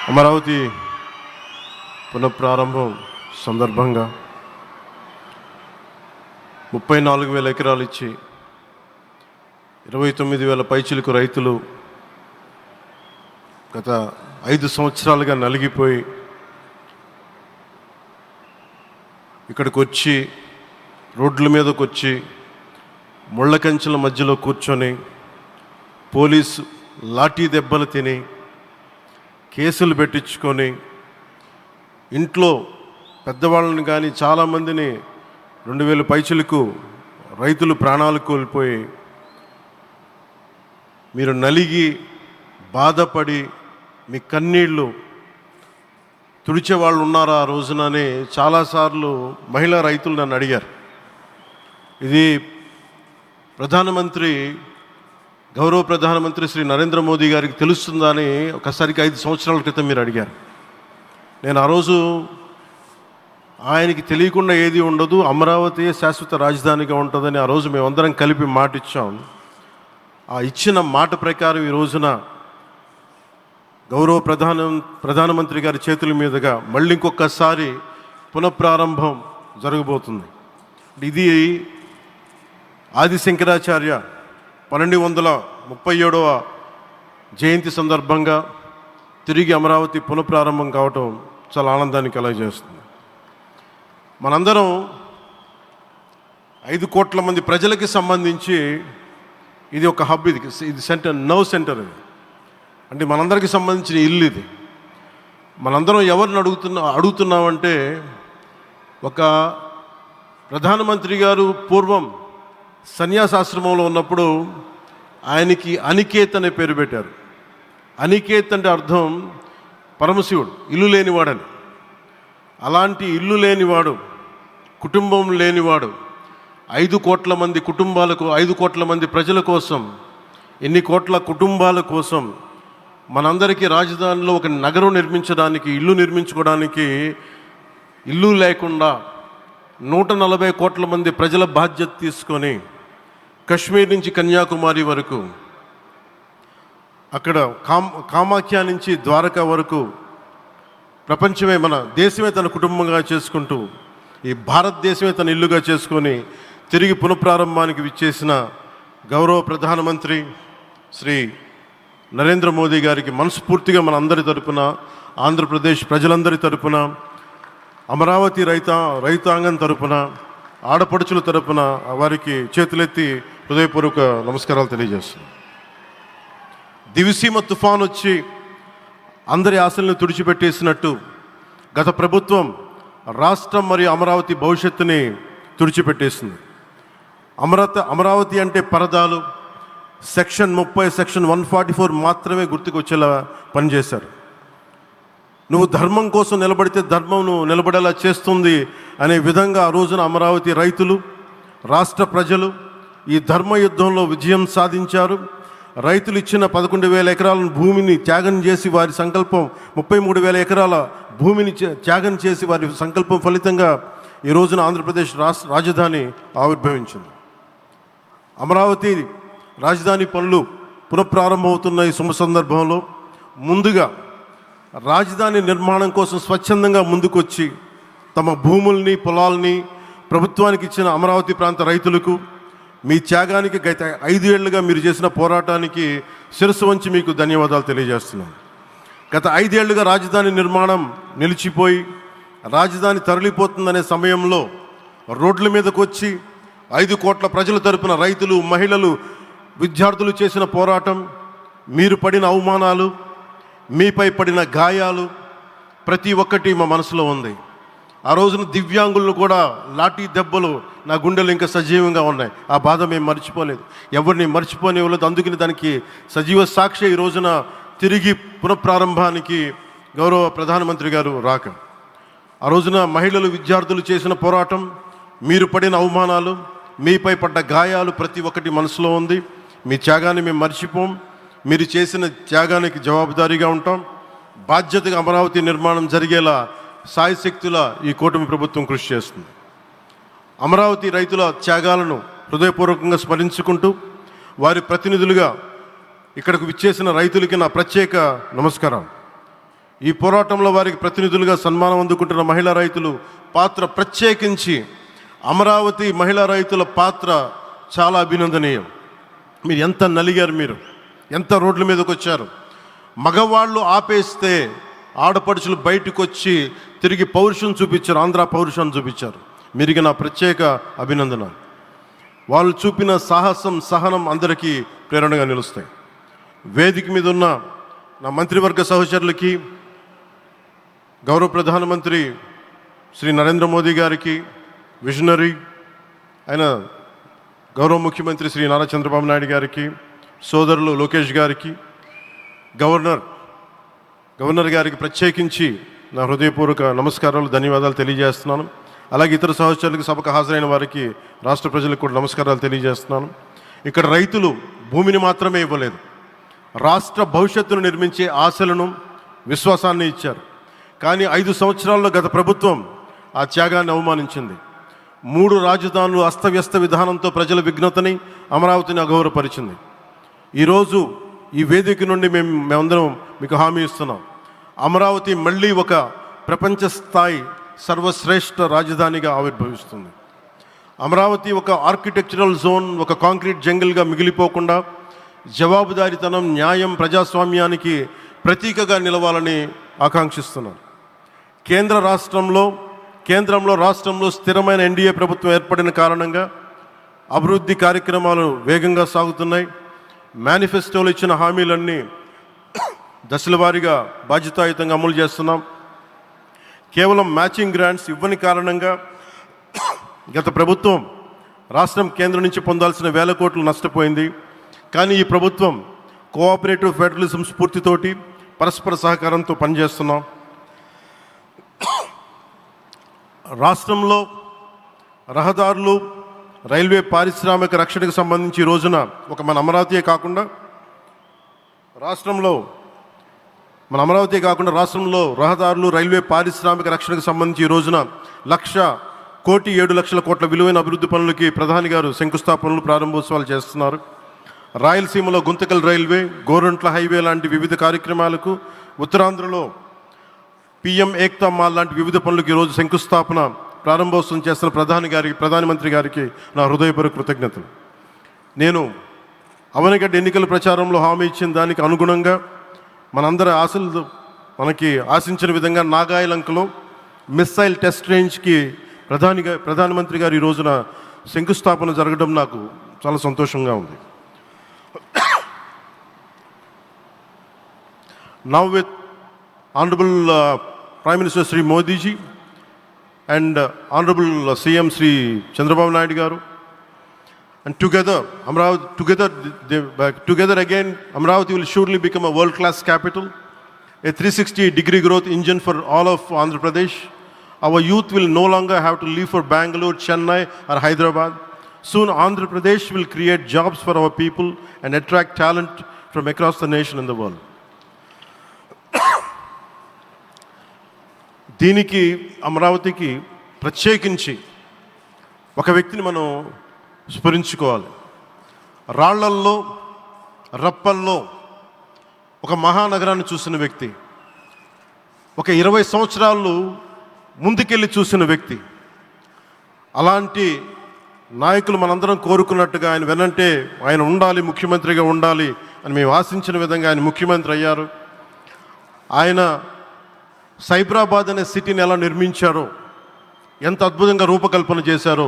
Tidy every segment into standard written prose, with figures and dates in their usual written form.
అమరావతి పునఃప్రారంభం సందర్భంగా 34,000 ఎకరాలు ఇచ్చి 29,000 పైచిలకు రైతులు గత 5 సంవత్సరాలుగా నలిగిపోయి ఇక్కడికి వచ్చి రోడ్ల మీదకి వచ్చి ముళ్ళ కంచెల మధ్యలో కూర్చొని పోలీసు లాఠీ దెబ్బలు తిని కేసులు పెట్టించుకొని ఇంట్లో పెద్దవాళ్ళని కానీ చాలామందిని 2,000 పైచిలకు రైతులు ప్రాణాలు కోల్పోయి మీరు నలిగి బాధపడి మీ కన్నీళ్ళు తుడిచే వాళ్ళు ఉన్నారా ఆ రోజునని చాలాసార్లు మహిళా రైతులు నన్ను అడిగారు. ఇది గౌరవ ప్రధానమంత్రి శ్రీ నరేంద్ర మోదీ గారికి తెలుస్తుందా అని ఒకసారికి 5 సంవత్సరాల క్రితం మీరు అడిగారు. నేను ఆ రోజు ఆయనకి తెలియకుండా ఏది ఉండదు, అమరావతి శాశ్వత రాజధానిగా ఉంటుందని ఆ రోజు మేమందరం కలిపి మాట ఇచ్చాం. ఆ ఇచ్చిన మాట ప్రకారం ఈ రోజున గౌరవ ప్రధానమంత్రి గారి చేతుల మీదుగా మళ్ళీ ఇంకొకసారి పునఃప్రారంభం జరగబోతుంది. ఇది ఆది శంకరాచార్య 1237వ జయంతి సందర్భంగా తిరిగి అమరావతి పునఃప్రారంభం కావటం చాలా ఆనందాన్ని కలగజేస్తుంది. మనందరం 5 కోట్ల మంది ప్రజలకి సంబంధించి ఇది ఒక హబ్, ఇది సెంటర్, నర్వ్ సెంటర్. ఇది అంటే మనందరికీ సంబంధించిన ఇల్లు. ఇది మనందరం ఎవరిని అడుగుతున్నామంటే ఒక ప్రధానమంత్రి గారు పూర్వం సన్యాసాశ్రమంలో ఉన్నప్పుడు ఆయనకి అనికేత్ అనే పేరు పెట్టారు. అనికేత్ అంటే అర్థం పరమశివుడు, ఇల్లు లేనివాడని. అలాంటి ఇల్లు లేనివాడు, కుటుంబం లేనివాడు 5 కోట్ల మంది కుటుంబాలకు, 5 కోట్ల మంది ప్రజల కోసం, ఎన్ని కోట్ల కుటుంబాల కోసం మనందరికీ రాజధానిలో ఒక నగరం నిర్మించడానికి, ఇల్లు నిర్మించుకోవడానికి ఇల్లు లేకుండా 140 కోట్ల మంది ప్రజల బాధ్యత తీసుకొని కశ్మీర్ నుంచి కన్యాకుమారి వరకు, అక్కడ కామాఖ్య నుంచి ద్వారకా వరకు ప్రపంచమే, మన దేశమే తన కుటుంబంగా చేసుకుంటూ ఈ భారతదేశమే తన ఇల్లుగా చేసుకొని తిరిగి పునఃప్రారంభానికి విచ్చేసిన గౌరవ ప్రధానమంత్రి శ్రీ నరేంద్ర మోదీ గారికి మనస్ఫూర్తిగా మన అందరి తరపున, ఆంధ్రప్రదేశ్ ప్రజలందరి తరపున, అమరావతి రైతాంగం తరపున, ఆడపడుచుల తరపున వారికి చేతులెత్తి హృదయపూర్వక నమస్కారాలు తెలియజేస్తున్నాను. దివిసీమ తుఫాన్ వచ్చి అందరి ఆశలను తుడిచిపెట్టేసినట్టు గత ప్రభుత్వం రాష్ట్రం మరియు అమరావతి భవిష్యత్తుని తుడిచిపెట్టేసింది. అమరావతి అంటే పరదాలు, సెక్షన్ 30, సెక్షన్ 144 మాత్రమే గుర్తుకొచ్చేలా పనిచేశారు. నువ్వు ధర్మం కోసం నిలబడితే ధర్మం నువ్వు నిలబడేలా చేస్తుంది అనే విధంగా ఆ రోజున అమరావతి రైతులు, రాష్ట్ర ప్రజలు ఈ ధర్మ యుద్ధంలో విజయం సాధించారు. రైతులు ఇచ్చిన 11,000 ఎకరాల భూమిని త్యాగం చేసి వారి సంకల్పం, 33,000 ఎకరాల భూమిని త్యాగం చేసి వారి సంకల్పం ఫలితంగా ఈ రోజున ఆంధ్రప్రదేశ్ రాజధాని ఆవిర్భవించింది. అమరావతి రాజధాని పనులు పునఃప్రారంభమవుతున్న ఈ శుభ సందర్భంలో ముందుగా రాజధాని నిర్మాణం కోసం స్వచ్ఛందంగా ముందుకొచ్చి తమ భూముల్ని, పొలాల్ని ప్రభుత్వానికి ఇచ్చిన అమరావతి ప్రాంత రైతులకు, మీ త్యాగానికి గత 5 ఏళ్లుగా మీరు చేసిన పోరాటానికి శిరస్సు వంచి మీకు ధన్యవాదాలు తెలియజేస్తున్నాను. గత 5 ఏళ్లుగా రాజధాని నిర్మాణం నిలిచిపోయి రాజధాని తరలిపోతుందనే సమయంలో రోడ్ల మీదకు వచ్చి 5 కోట్ల ప్రజల తరపున రైతులు, మహిళలు, విద్యార్థులు చేసిన పోరాటం, మీరు పడిన అవమానాలు, మీపై పడిన గాయాలు ప్రతి ఒక్కటి మా మనసులో ఉంది. ఆ రోజున దివ్యాంగులను కూడా లాఠీ దెబ్బలు నా గుండెలు ఇంకా సజీవంగా ఉన్నాయి. ఆ బాధ మేము మర్చిపోలేదు, ఎవరిని మర్చిపోనివ్వలేదు. అందుకని దానికి సజీవ సాక్షి ఈ రోజున తిరిగి పునఃప్రారంభానికి గౌరవ ప్రధానమంత్రి గారు రాక, ఆ రోజున మహిళలు, విద్యార్థులు చేసిన పోరాటం, మీరు పడిన అవమానాలు, మీపై పడ్డ గాయాలు ప్రతి ఒక్కటి మనసులో ఉంది. మీ త్యాగాన్ని మేము మర్చిపోం. మీరు చేసిన త్యాగానికి జవాబుదారీగా ఉంటాం. బాధ్యతగా అమరావతి నిర్మాణం జరిగేలా సాయశక్తుల ఈ కూటమి ప్రభుత్వం కృషి చేస్తుంది. అమరావతి రైతుల త్యాగాలను హృదయపూర్వకంగా స్మరించుకుంటూ వారి ప్రతినిధులుగా ఇక్కడకు విచ్చేసిన రైతులకి నా ప్రత్యేక నమస్కారం. ఈ పోరాటంలో వారికి ప్రతినిధులుగా సన్మానం అందుకుంటున్న మహిళా రైతులు పాత్ర, ప్రత్యేకించి అమరావతి మహిళా రైతుల పాత్ర చాలా అభినందనీయం. మీరు ఎంత నలిగారు, మీరు ఎంత రోడ్ల మీదకి వచ్చారు. మగవాళ్ళు ఆపేస్తే ఆడపడుచులు బయటకు వచ్చి తిరిగి పౌరుషం చూపించారు, ఆంధ్ర పౌరుషాన్ని చూపించారు. మీరికి నా ప్రత్యేక అభినందన. వాళ్ళు చూపిన సాహసం, సహనం అందరికీ ప్రేరణగా నిలుస్తాయి. వేదిక మీద ఉన్న నా మంత్రివర్గ సహచరులకి, గౌరవ ప్రధానమంత్రి శ్రీ నరేంద్ర మోదీ గారికి, విజనరీ అయిన గౌరవ ముఖ్యమంత్రి శ్రీ నారా చంద్రబాబు నాయుడు గారికి, సోదరులు లోకేష్ గారికి, గవర్నర్ గారికి ప్రత్యేకించి నా హృదయపూర్వక నమస్కారాలు, ధన్యవాదాలు తెలియజేస్తున్నాను. అలాగే ఇతర సహచరులకు, సభకు హాజరైన వారికి, రాష్ట్ర ప్రజలకు కూడా నమస్కారాలు తెలియజేస్తున్నాను. ఇక్కడ రైతులు భూమిని మాత్రమే ఇవ్వలేదు, రాష్ట్ర భవిష్యత్తును నిర్మించే ఆశలను, విశ్వాసాన్ని ఇచ్చారు. కానీ 5 సంవత్సరాల్లో గత ప్రభుత్వం ఆ త్యాగాన్ని అవమానించింది. 3 రాజధానులు అస్తవ్యస్త విధానంతో ప్రజల విఘ్నతని, అమరావతిని అగౌరవపరిచింది. ఈరోజు ఈ వేదిక నుండి మేమందరం మీకు హామీ ఇస్తున్నాం, అమరావతి మళ్ళీ ఒక ప్రపంచ స్థాయి సర్వశ్రేష్ఠ రాజధానిగా ఆవిర్భవిస్తుంది. అమరావతి ఒక ఆర్కిటెక్చరల్ జోన్, ఒక కాంక్రీట్ జంగిల్గా మిగిలిపోకుండా జవాబుదారీతనం, న్యాయం, ప్రజాస్వామ్యానికి ప్రతీకగా నిలవాలని ఆకాంక్షిస్తున్నాను. కేంద్రంలో రాష్ట్రంలో స్థిరమైన ఎన్డీఏ ప్రభుత్వం ఏర్పడిన కారణంగా అభివృద్ధి కార్యక్రమాలు వేగంగా సాగుతున్నాయి. మేనిఫెస్టోలో ఇచ్చిన హామీలన్నీ దశల వారీగా బాధ్యతాయుతంగా అమలు చేస్తున్నాం. కేవలం మ్యాచింగ్ గ్రాంట్స్ ఇవ్వని కారణంగా గత ప్రభుత్వం రాష్ట్రం కేంద్రం నుంచి పొందాల్సిన 1000 కోట్లు నష్టపోయింది. కానీ ఈ ప్రభుత్వం కోఆపరేటివ్ ఫెడరలిజం స్ఫూర్తితోటి, పరస్పర సహకారంతో పనిచేస్తున్నాం. రాష్ట్రంలో రహదారులు, రైల్వే, పారిశ్రామిక రక్షణకు సంబంధించి ఈ రోజున మన అమరావతియే కాకుండా రాష్ట్రంలో రహదారులు, రైల్వే, పారిశ్రామిక రక్షణకు సంబంధించి ఈ రోజున 1,07,00,000 కోట్ల విలువైన అభివృద్ధి పనులకి ప్రధాని గారు శంకుస్థాపనలు, ప్రారంభోత్సవాలు చేస్తున్నారు. రాయలసీమలో గుంతకల్ రైల్వే, గోరంట్ల హైవే లాంటి వివిధ కార్యక్రమాలకు, ఉత్తరాంధ్రలో పిఎం ఏక్తా మాల్ లాంటి వివిధ పనులకు ఈరోజు శంకుస్థాపన, ప్రారంభోత్సవం చేస్తున్న ప్రధానమంత్రి గారికి నా హృదయపూర్వక కృతజ్ఞతలు. నేను అవనిగడ్డ ఎన్నికల ప్రచారంలో హామీ ఇచ్చిన దానికి అనుగుణంగా మనందరి ఆశలు మనకి ఆశించిన విధంగా నాగాయలంకలో మిస్సైల్ టెస్ట్ రేంజ్కి ప్రధానమంత్రి గారు ఈ రోజున శంకుస్థాపన జరగడం నాకు చాలా సంతోషంగా ఉంది. Now with Honorable Prime Minister Sri Modi ji and Honorable CM Sri Chandrababu Naidu garu, and together again Amravati will surely become a world-class capital, a 360-degree growth engine for all of Andhra Pradesh. Our youth will no longer have to leave for Bangalore, Chennai or Hyderabad. Soon Andhra Pradesh will create jobs for our people and attract talent from across the nation and the world. దీనికి అమరావతికి ప్రత్యేకించి ఒక వ్యక్తిని మనం స్మరించుకోవాలి. రాళ్లల్లో, రప్పల్లో ఒక మహానగరాన్ని చూసిన వ్యక్తి, ఒక 20 సంవత్సరాలు ముందుకెళ్ళి చూసిన వ్యక్తి. అలాంటి నాయకులు మనందరం కోరుకున్నట్టుగా ఆయన వెనంటే ఆయన ఉండాలి, ముఖ్యమంత్రిగా ఉండాలి అని మేము ఆశించిన విధంగా ఆయన ముఖ్యమంత్రి అయ్యారు. ఆయన సైబరాబాద్ అనే సిటీని ఎలా నిర్మించారో, ఎంత అద్భుతంగా రూపకల్పన చేశారో,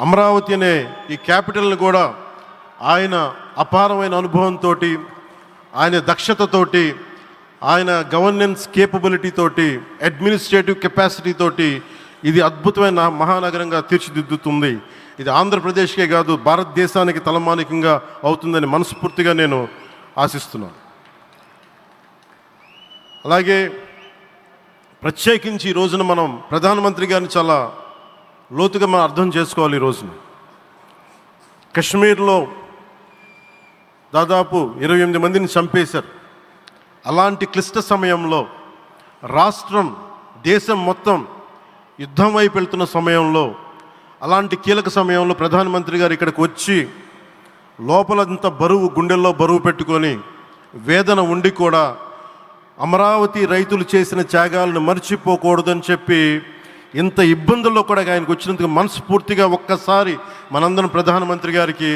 అమరావతి అనే ఈ క్యాపిటల్ని కూడా ఆయన అపారమైన అనుభవంతో, ఆయన దక్షతతోటి, ఆయన గవర్నెన్స్ కేపబిలిటీ తోటి, అడ్మినిస్ట్రేటివ్ కెపాసిటీ తోటి ఇది అద్భుతమైన మహానగరంగా తీర్చిదిద్దుతుంది. ఇది ఆంధ్రప్రదేశ్కే కాదు, భారతదేశానికి తలమానికంగా అవుతుందని మనస్ఫూర్తిగా నేను ఆశిస్తున్నాను. అలాగే ప్రత్యేకించి ఈ రోజున మనం ప్రధానమంత్రి గారిని చాలా లోతుగా మనం అర్థం చేసుకోవాలి. ఈ రోజున కశ్మీర్లో దాదాపు 28 మందిని చంపేశారు. అలాంటి క్లిష్ట సమయంలో రాష్ట్రం, దేశం మొత్తం యుద్ధం వైపు వెళ్తున్న సమయంలో, అలాంటి కీలక సమయంలో ప్రధానమంత్రి గారు ఇక్కడికి వచ్చి లోపలంతా బరువు, గుండెల్లో బరువు పెట్టుకొని వేదన ఉండి కూడా అమరావతి రైతులు చేసిన త్యాగాలను మర్చిపోకూడదని చెప్పి ఇంత ఇబ్బందుల్లో కూడా ఆయనకు వచ్చినందుకు మనస్ఫూర్తిగా ఒక్కసారి మనందరం ప్రధానమంత్రి గారికి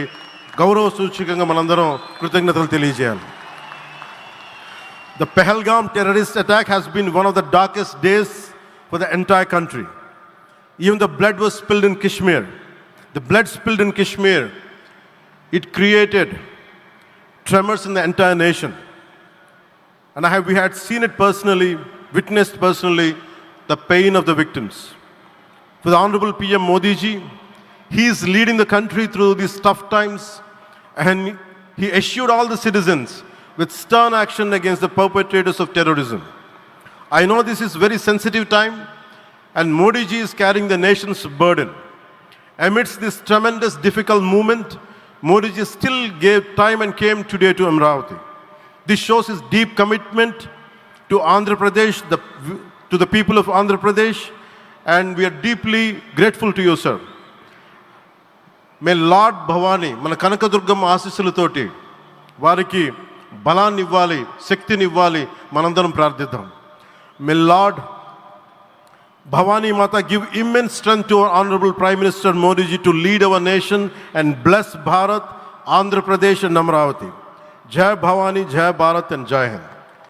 గౌరవ సూచకంగా మనందరం కృతజ్ఞతలు తెలియజేయాలి. The Pahalgam terrorist attack has been one of the darkest days for the entire country. Even the blood was spilled in Kashmir. The blood spilled in Kashmir, it created tremors in the entire nation. And we had seen it personally, witnessed personally, the pain of the victims. For the Honorable PM Modi ji, he is leading the country through these tough times, and he assured all the citizens with stern action against the perpetrators of terrorism. I know this is very sensitive time, and Modi ji is carrying the nation's burden. Amidst this tremendous difficult moment, Modi ji still gave time and came today to Amravati. This shows his deep commitment to Andhra Pradesh, to the people of Andhra Pradesh, and we are deeply grateful to you, sir. May Lord Bhavani, మన కనకదుర్గమ్మ ఆశీస్సులతోటి వారికి బలాన్ని ఇవ్వాలి, శక్తిని ఇవ్వాలి, మనందరం ప్రార్థిద్దాం. May Lord Bhavani Mata give immense strength to our Honorable Prime Minister Modi ji to lead our nation and bless Bharat, Andhra Pradesh and Amravati. Jai Bhavani, Jai Bharat and Jai Hind.